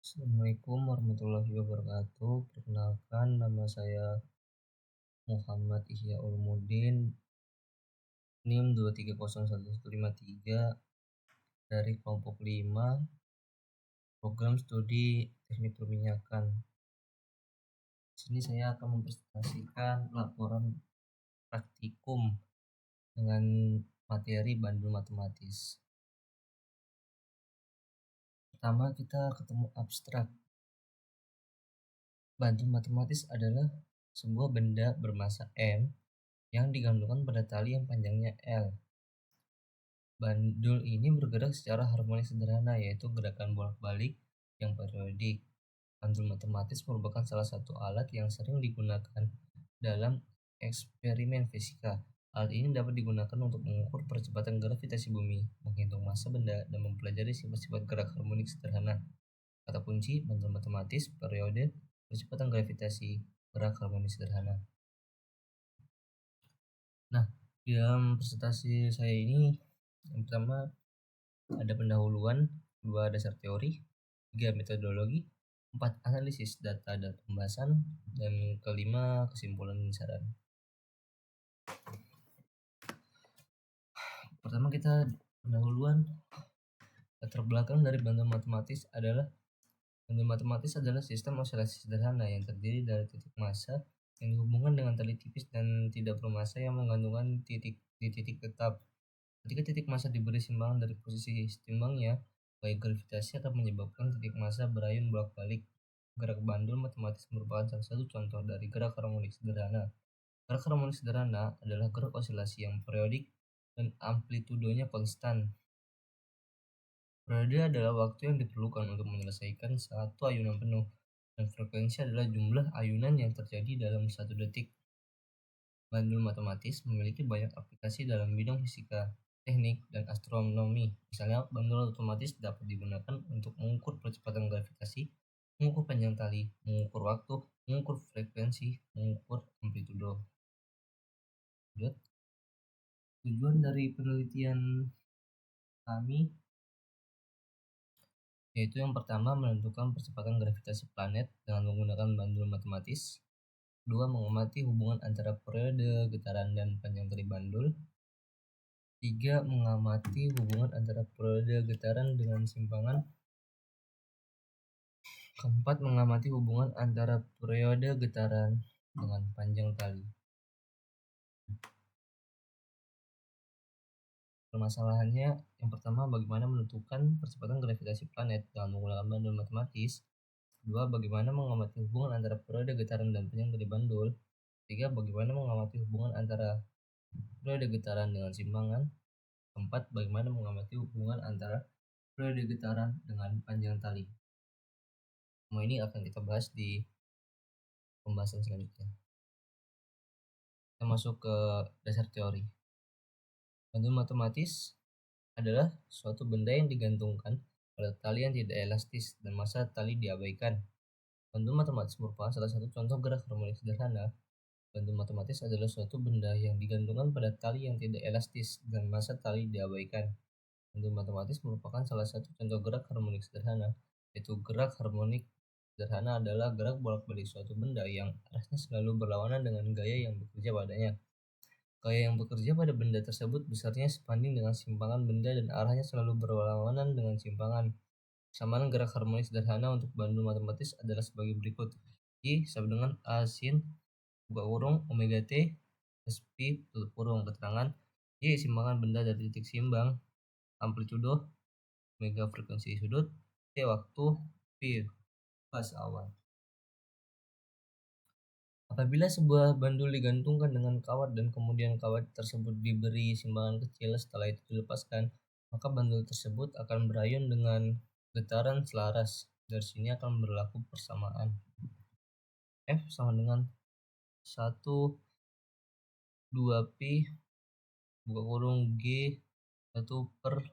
Assalamualaikum warahmatullahi wabarakatuh. Perkenalkan, nama saya Muhammad Ihya Ulumuddin, NIM 2301153 dari kelompok 5, program studi teknik perminyakan. Di sini saya akan mempresentasikan laporan praktikum dengan materi bandul matematis. Pertama, kita ketemu abstrak. Bandul matematis adalah sebuah benda bermassa M yang digantungkan pada tali yang panjangnya L. Bandul ini bergerak secara harmonis sederhana, yaitu gerakan bolak-balik yang periodik. Bandul matematis merupakan salah satu alat yang sering digunakan dalam eksperimen fisika. Alat ini dapat digunakan untuk mengukur percepatan gravitasi bumi, menghitung massa benda, dan mempelajari sifat-sifat gerak harmonik sederhana. Kata kunci bandul matematis, periode, percepatan gravitasi, gerak harmonis sederhana. Nah, dalam presentasi saya ini, yang pertama ada pendahuluan, 2 dasar teori, 3 metodologi, 4 analisis data dan pembahasan, dan kelima kesimpulan dan saran. Pertama kita pendahuluan. Latar belakang dari bandul matematis adalah sistem osilasi sederhana yang terdiri dari titik massa yang dihubungkan dengan tali tipis dan tidak bermassa yang menggantungkan di titik tetap. Ketika titik massa diberi simbangan dari posisi setimbangnya, gaya gravitasi akan menyebabkan titik massa berayun bolak-balik. Gerak bandul matematis merupakan salah satu contoh dari gerak harmonik sederhana. Gerak harmonik sederhana adalah gerak osilasi yang periodik dan amplitudonya konstan. Periode adalah waktu yang diperlukan untuk menyelesaikan satu ayunan penuh, dan frekuensi adalah jumlah ayunan yang terjadi dalam 1 detik. Bandul matematis memiliki banyak aplikasi dalam bidang fisika, teknik, dan astronomi. Misalnya, bandul otomatis dapat digunakan untuk mengukur percepatan gravitasi, mengukur panjang tali, mengukur waktu, mengukur frekuensi, mengukur amplitudo. Tujuan dari penelitian kami yaitu yang pertama menentukan percepatan gravitasi planet dengan menggunakan bandul matematis. 2. Mengamati hubungan antara periode, getaran, dan panjang tali bandul. 3. Mengamati hubungan antara periode getaran dengan simpangan. 4. Mengamati hubungan antara periode getaran dengan panjang tali. Permasalahannya, yang pertama, bagaimana menentukan percepatan gravitasi planet dengan menggunakan bandul matematis. 2. Bagaimana mengamati hubungan antara periode getaran dan panjang tali bandul. 3. Bagaimana mengamati hubungan antara periode getaran dengan simpangan. 4. Bagaimana mengamati hubungan antara periode getaran dengan panjang tali. Semua ini akan kita bahas di pembahasan selanjutnya. Kita masuk ke dasar teori. Bandul matematis adalah suatu benda yang digantungkan pada tali yang tidak elastis dan massa tali diabaikan. Bandul matematis merupakan salah satu contoh gerak harmonik sederhana. Bandul matematis adalah suatu benda yang digantungkan pada tali yang tidak elastis dan massa tali diabaikan. Bandul matematis merupakan salah satu contoh gerak harmonik sederhana, yaitu gerak harmonik sederhana adalah gerak bolak-balik suatu benda yang arahnya selalu berlawanan dengan gaya yang bekerja padanya. Gaya yang bekerja pada benda tersebut besarnya sebanding dengan simpangan benda dan arahnya selalu berlawanan dengan simpangan. Kesamaan gerak harmonik sederhana untuk bandul matematis adalah sebagai berikut. I sama dengan A sin buka kurung omega T plus pi tutup kurung. Keterangan Y simpangan benda dari titik seimbang, amplitudo, omega frekuensi sudut, T waktu, pi fase awal. Apabila sebuah bandul digantungkan dengan kawat dan kemudian kawat tersebut diberi simbangan kecil setelah itu dilepaskan, maka bandul tersebut akan berayun dengan getaran selaras. Dari sini akan berlaku persamaan. F sama dengan 1 2 pi buka kurung G 1 per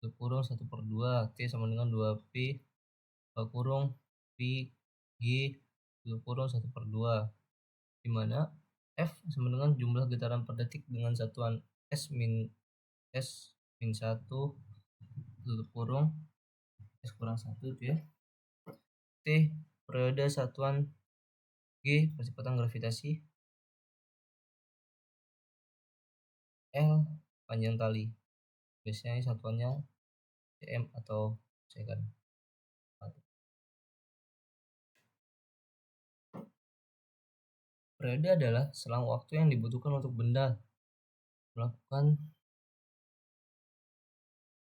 tutup kurung 1/2. T sama dengan 2 pi buka kurung pi G tutup kurung 1/2, di mana F sama dengan jumlah getaran per detik dengan satuan S min 1 tutup kurung S kurang 1 itu ya, T. Periode satuan. G. Percepatan gravitasi. L. Panjang tali. Biasanya satuannya cm atau second. Periode adalah selang waktu yang dibutuhkan untuk benda melakukan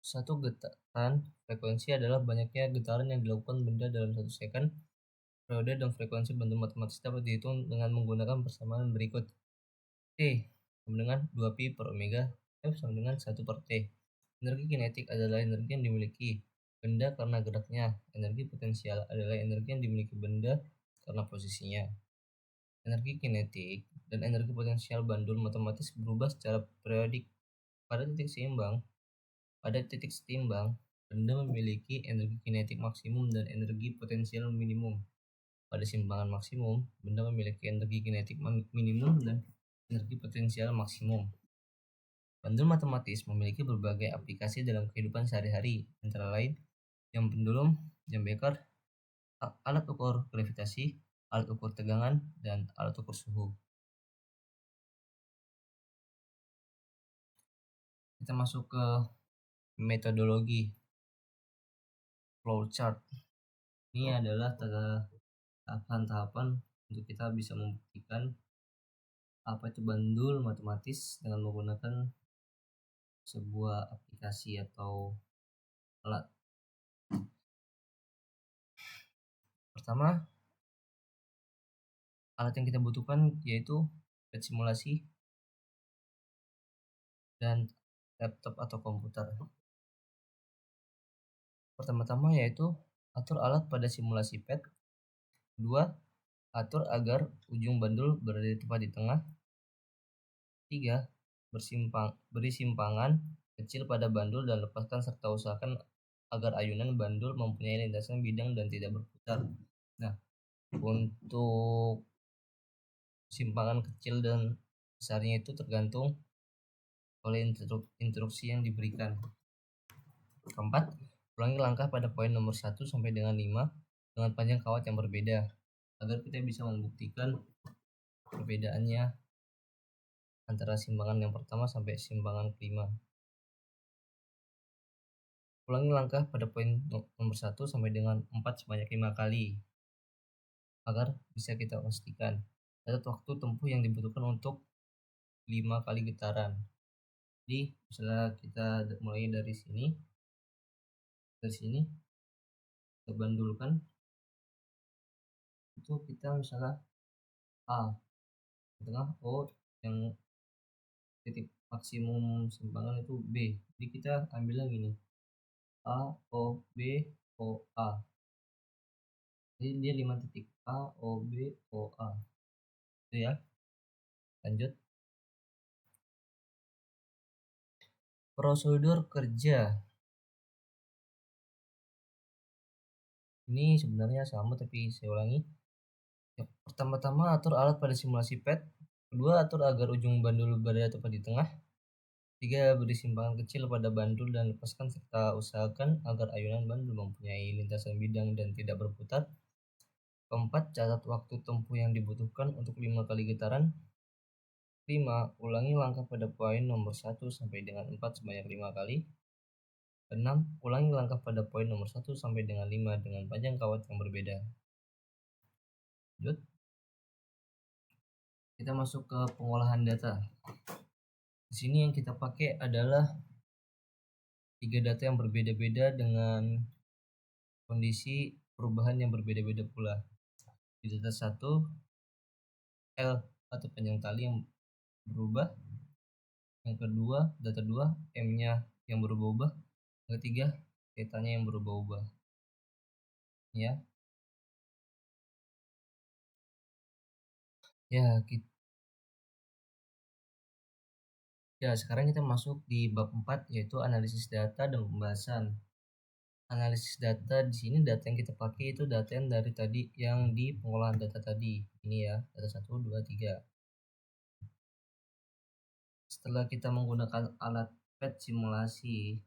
satu getaran. Frekuensi adalah banyaknya getaran yang dilakukan benda dalam 1 second. Periode dan frekuensi bentuk matematis dapat dihitung dengan menggunakan persamaan berikut. T sama dengan 2pi per omega, F sama dengan 1 per T. Energi kinetik adalah energi yang dimiliki benda karena geraknya. Energi potensial adalah energi yang dimiliki benda karena posisinya. Energi kinetik dan energi potensial bandul matematis berubah secara periodik. Pada titik setimbang, benda memiliki energi kinetik maksimum dan energi potensial minimum. Pada simpangan maksimum, benda memiliki energi kinetik minimum dan energi potensial maksimum. Bandul matematis memiliki berbagai aplikasi dalam kehidupan sehari-hari, antara lain jam pendulum, jam beker, alat ukur gravitasi, alat ukur tegangan, dan alat ukur suhu. Kita masuk ke metodologi flowchart. Ini adalah tahapan-tahapan untuk kita bisa membuktikan apa itu bandul matematis dengan menggunakan sebuah aplikasi atau alat. Pertama, alat yang kita butuhkan yaitu pet simulasi dan laptop atau komputer. Pertama-tama yaitu atur alat pada simulasi pet. Kedua, atur agar ujung bandul berada tepat di tengah. 3. Beri simpangan kecil pada bandul dan lepaskan serta usahakan agar ayunan bandul mempunyai lintasan bidang dan tidak berputar. Nah, untuk simpangan kecil dan besarnya itu tergantung oleh instruksi yang diberikan. Keempat, ulangi langkah pada poin nomor 1 sampai dengan 5 dengan panjang kawat yang berbeda agar kita bisa membuktikan perbedaannya antara simpangan yang pertama sampai simpangan kelima. Ulangi langkah pada poin nomor 1 sampai dengan 4 sebanyak 5 kali agar bisa kita pastikan catat waktu tempuh yang dibutuhkan untuk 5 kali getaran. Jadi misalnya kita mulai dari sini kita bandulkan, itu kita misalnya A di tengah, O yang titik maksimum simpangan itu B. Jadi kita ambilnya gini, A, O, B, O, A. Jadi dia 5 titik, A, O, B, O, A. Itu ya. Lanjut. Prosedur kerja. Ini sebenarnya sama tapi saya ulangi. Pertama-tama atur alat pada simulasi pet. Kedua, atur agar ujung bandul berada tepat di tengah. 3. Beri simpangan kecil pada bandul dan lepaskan serta usahakan agar ayunan bandul mempunyai lintasan bidang dan tidak berputar. 4. Catat waktu tempuh yang dibutuhkan untuk 5 kali getaran. 5. Ulangi langkah pada poin nomor 1 sampai dengan 4 sebanyak 5 kali. 6. Ulangi langkah pada poin nomor 1 sampai dengan 5 dengan panjang kawat yang berbeda. Lanjut. Kita masuk ke pengolahan data. Di sini yang kita pakai adalah 3 data yang berbeda-beda dengan kondisi perubahan yang berbeda-beda pula. Di data 1, L atau panjang tali yang berubah. Yang kedua, data 2, M-nya yang berubah-ubah. Yang ketiga, theta-nya yang berubah-ubah. Ya. Sekarang kita masuk di bab 4 yaitu analisis data dan pembahasan. Analisis data di sini data yang kita pakai itu data yang dari tadi yang di pengolahan data tadi. Ini ya, data 1, 2, 3. Setelah kita menggunakan alat pet simulasi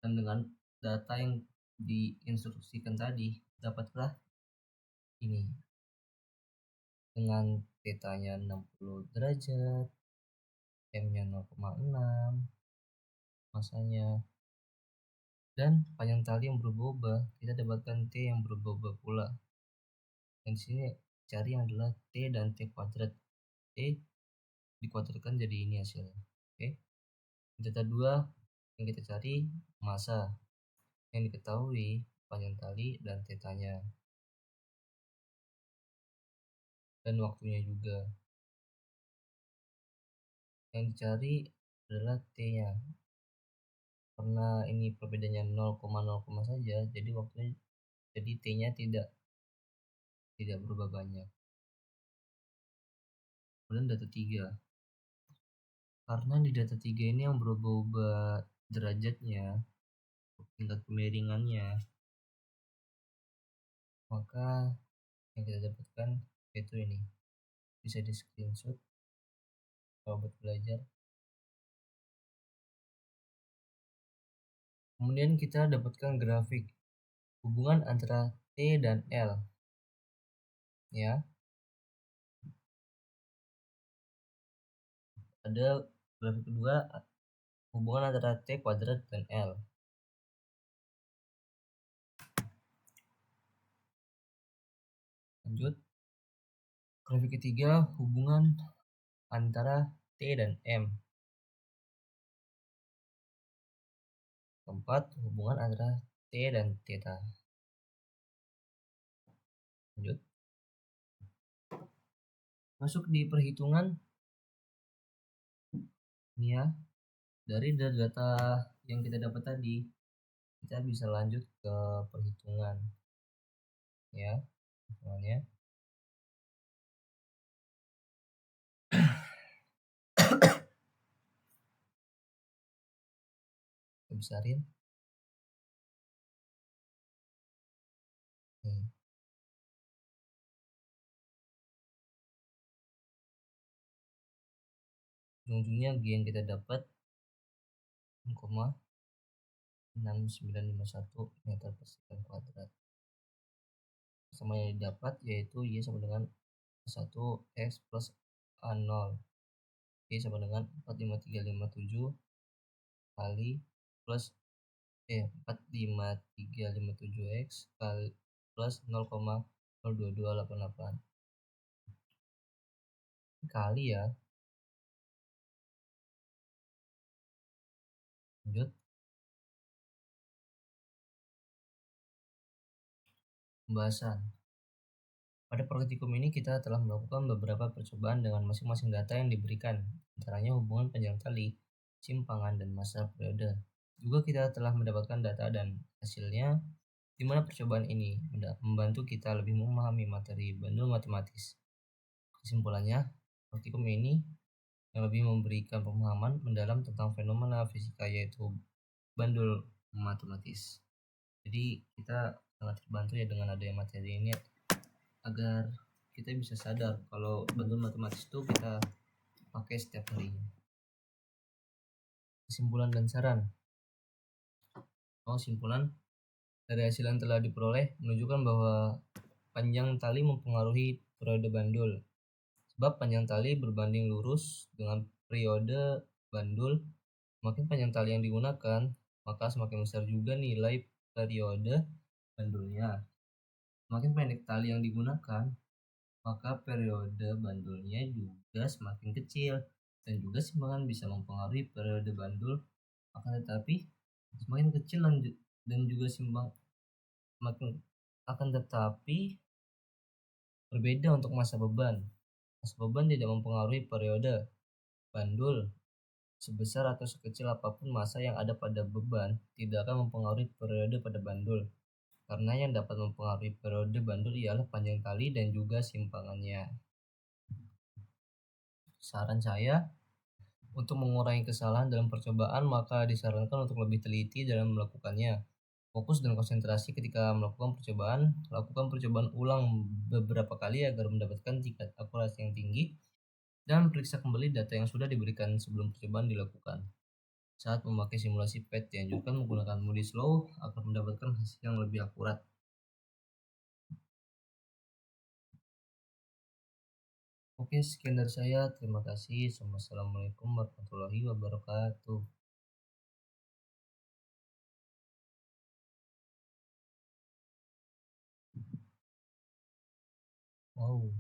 dan dengan data yang diinstruksikan tadi, dapatlah ini dengan tetanya 60 derajat, M-nya 0,6, masanya, dan panjang tali yang berubah-ubah. Kita dapatkan T yang berubah-ubah pula. Dan di sini cari yang adalah T dan T kuadrat. T dikuadratkan jadi ini hasilnya. Oke. Data 2 yang kita cari massa yang diketahui panjang tali dan tetanya. Dan waktunya juga. Yang dicari adalah T-nya. Karena ini perbedaannya 0,0 saja, jadi waktunya T-nya tidak berubah banyak. Kemudian data 3. Karena di data 3 ini yang berubah-ubah derajatnya, tingkat kemiringannya, maka yang kita dapatkan yaitu ini. Bisa di screenshot kalau buat belajar. Kemudian kita dapatkan grafik hubungan antara T dan L. Ya. Ada grafik kedua hubungan antara T kuadrat dan L. Lanjut. Grafik ketiga hubungan antara T dan M. Keempat, hubungan antara T dan theta. Lanjut. Masuk di perhitungan ini ya. Dari data yang kita dapat tadi, kita bisa lanjut ke perhitungan. Ya, perhitungannya. Kita besarin. Ujung-ujungnya G yang kita dapat 0,6951 meter persegi kuadrat. Sama yang didapat yaitu Y sama dengan 1 X plus A0. Y sama dengan 45357 kali plus 45357 X kali plus 0,02288 kali ya. Lanjut. Pembahasan. Pada praktikum ini kita telah melakukan beberapa percobaan dengan masing-masing data yang diberikan, antaranya hubungan panjang tali, simpangan, dan massa periode. Juga kita telah mendapatkan data dan hasilnya, di mana percobaan ini membantu kita lebih memahami materi bandul matematis. Kesimpulannya, praktikum ini yang lebih memberikan pemahaman mendalam tentang fenomena fisika yaitu bandul matematis. Jadi kita sangat terbantu ya dengan adanya materi ini agar kita bisa sadar kalau bandul matematis itu kita pakai setiap harinya. Kesimpulan dan saran. Kesimpulan dari hasil yang telah diperoleh menunjukkan bahwa panjang tali mempengaruhi periode bandul. Sebab panjang tali berbanding lurus dengan periode bandul, semakin panjang tali yang digunakan, maka semakin besar juga nilai periode bandulnya. Semakin pendek tali yang digunakan, maka periode bandulnya juga semakin kecil, dan juga simpangan bisa mempengaruhi periode bandul. Tetapi semakin kecil dan juga akan tetapi berbeda untuk massa beban. Massa beban tidak mempengaruhi periode bandul. Sebesar atau sekecil apapun massa yang ada pada beban tidak akan mempengaruhi periode pada bandul. Karena yang dapat mempengaruhi periode bandul ialah panjang tali dan juga simpangannya. Saran saya, untuk mengurangi kesalahan dalam percobaan maka disarankan untuk lebih teliti dalam melakukannya. Fokus dan konsentrasi ketika melakukan percobaan. Lakukan percobaan ulang beberapa kali agar mendapatkan tingkat akurasi yang tinggi, dan periksa kembali data yang sudah diberikan sebelum percobaan dilakukan. Saat memakai simulasi PET dianjurkan menggunakan Moody's Law agar mendapatkan hasil yang lebih akurat. Oke, sekian dari saya. Terima kasih. Wassalamualaikum warahmatullahi wabarakatuh. Wow.